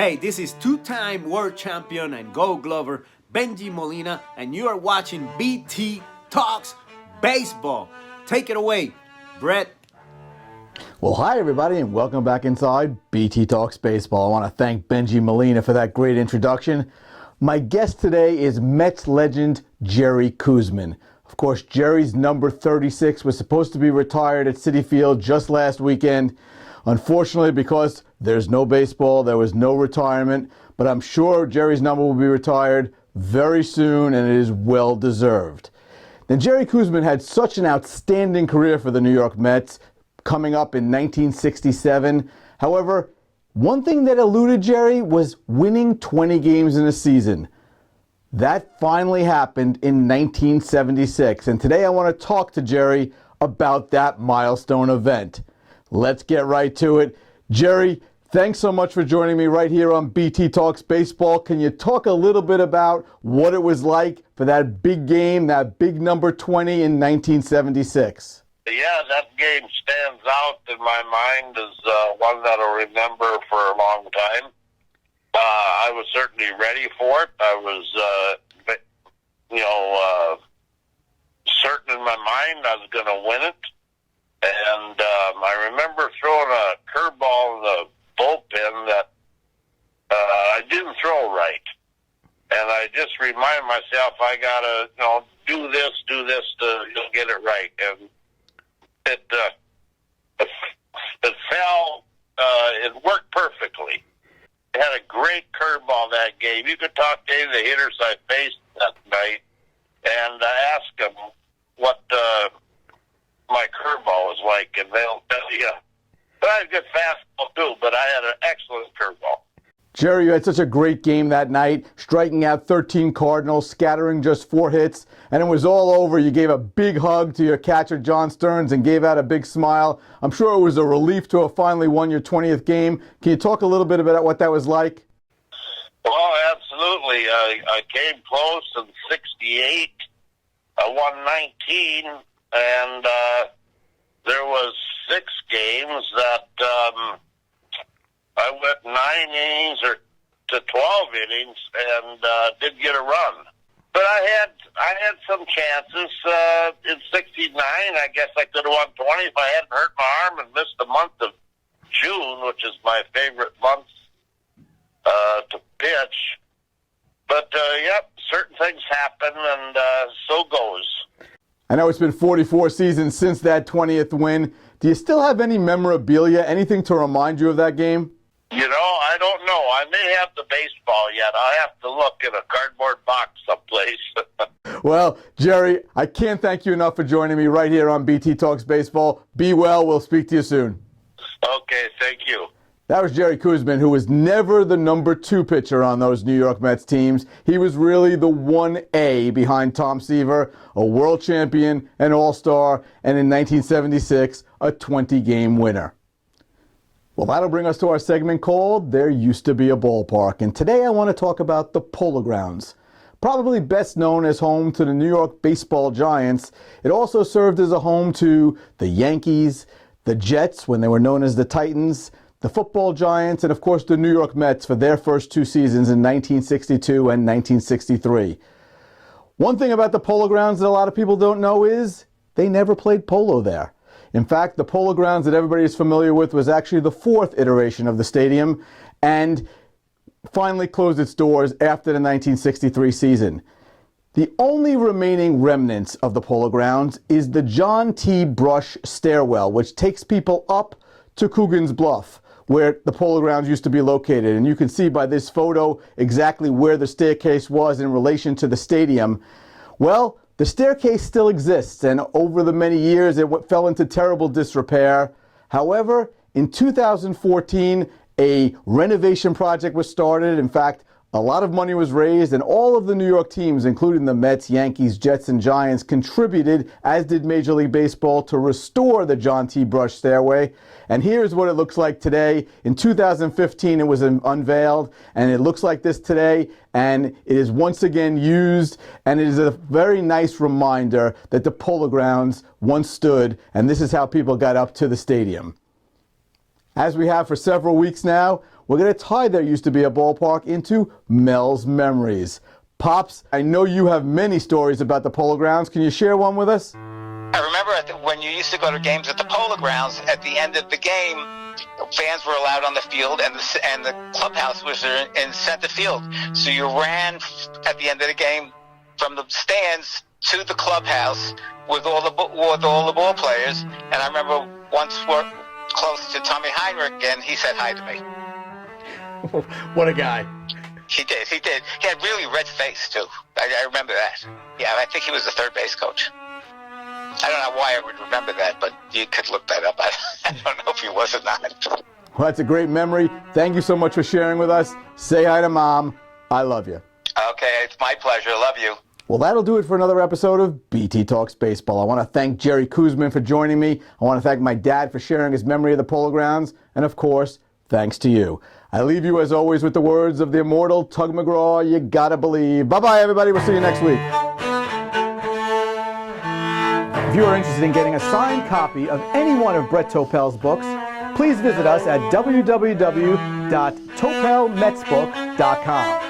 Hey, this is two-time world champion and Gold Glover Benji Molina, and you are watching BT Talks Baseball. Take it away, Brett. Well, hi everybody, and welcome back inside BT Talks Baseball. I want to thank Benji Molina for that great introduction. My guest today is Mets legend Jerry Koosman. Of course, Jerry's number 36 was supposed to be retired at Citi Field just last weekend. Unfortunately, because there's no baseball, there was no retirement, but I'm sure Jerry's number will be retired very soon, and it is well deserved. Now, Jerry Koosman had such an outstanding career for the New York Mets, coming up in 1967. However, one thing that eluded Jerry was winning 20 games in a season. That finally happened in 1976, and today I want to talk to Jerry about that milestone event. Let's get right to it. Jerry, thanks so much for joining me right here on BT Talks Baseball. Can you talk a little bit about what it was like for that big game, that big number 20 in 1976? Yeah, that game stands out in my mind as one that I'll remember for a long time. I was certainly ready for it. I was, certain in my mind I was going to win it. And I remember throwing a curveball in the bullpen that I didn't throw right. And I just reminded myself I got to, do this to get it right. And it fell, it worked perfectly. It had a great curveball that game. You could talk to any of the hitters I faced that night and ask them what my curveball was like, and they'll tell you. But I had a good fastball too, but I had an excellent curveball. Jerry, you had such a great game that night, striking out 13 Cardinals, scattering just 4 hits, and it was all over. You gave a big hug to your catcher, John Stearns, and gave out a big smile. I'm sure it was a relief to have finally won your 20th game. Can you talk a little bit about what that was like? Well, absolutely. I came close in '68. I won 19, and there was 6 games that I went 9 innings or to 12 innings and did get a run. But I had some chances. In '69, I guess I could have won 20 if I hadn't hurt my arm and missed the month of June, which is my favorite month to pitch. But, certain things happen, and so goes. I know it's been 44 seasons since that 20th win. Do you still have any memorabilia, anything to remind you of that game? I don't know. I may have the baseball yet. I'll have to look in a cardboard box someplace. Well, Jerry, I can't thank you enough for joining me right here on BT Talks Baseball. Be well. We'll speak to you soon. Okay, thank you. That was Jerry Koosman, who was never the number 2 pitcher on those New York Mets teams. He was really the 1A behind Tom Seaver, a world champion, an all-star, and in 1976, a 20-game winner. Well, that'll bring us to our segment called There Used to Be a Ballpark. And today I want to talk about the Polo Grounds. Probably best known as home to the New York baseball giants, it also served as a home to the Yankees, the Jets when they were known as the Titans, the football giants, and of course the New York Mets for their first 2 seasons in 1962 and 1963. One thing about the Polo Grounds that a lot of people don't know is they never played polo there. In fact, the Polo Grounds that everybody is familiar with was actually the 4th iteration of the stadium and finally closed its doors after the 1963 season. The only remaining remnants of the Polo Grounds is the John T. Brush stairwell, which takes people up to Coogan's Bluff, where the Polo Grounds used to be located. And you can see by this photo exactly where the staircase was in relation to the stadium. Well, the staircase still exists, and over the many years it fell into terrible disrepair. However, in 2014, a renovation project was started. In fact, a lot of money was raised, and all of the New York teams, including the Mets, Yankees, Jets, and Giants, contributed, as did Major League Baseball, to restore the John T. Brush stairway. And here's what it looks like today. In 2015, it was unveiled, and it looks like this today, and it is once again used, and it is a very nice reminder that the Polo Grounds once stood, and this is how people got up to the stadium. As we have for several weeks now, we're going to tie There Used to Be a Ballpark into Mel's memories. Pops, I know you have many stories about the Polo Grounds. Can you share one with us? I remember when you used to go to games at the Polo Grounds, at the end of the game, fans were allowed on the field, and the clubhouse was in center field. So you ran at the end of the game from the stands to the clubhouse with all the ball players. And I remember once we're close to Tommy Heinrich, and he said hi to me. What a guy. He did. He had really red face, too. I remember that. Yeah, I think he was the third base coach. I don't know why I would remember that, but you could look that up. I don't know if he was or not. Well, that's a great memory. Thank you so much for sharing with us. Say hi to Mom. I love you. Okay, it's my pleasure. Love you. Well, that'll do it for another episode of BT Talks Baseball. I want to thank Jerry Koosman for joining me. I want to thank my dad for sharing his memory of the Polo Grounds. And, of course, thanks to you. I leave you, as always, with the words of the immortal Tug McGraw, you gotta believe. Bye-bye, everybody. We'll see you next week. If you are interested in getting a signed copy of any one of Brett Topel's books, please visit us at www.topelmetsbook.com.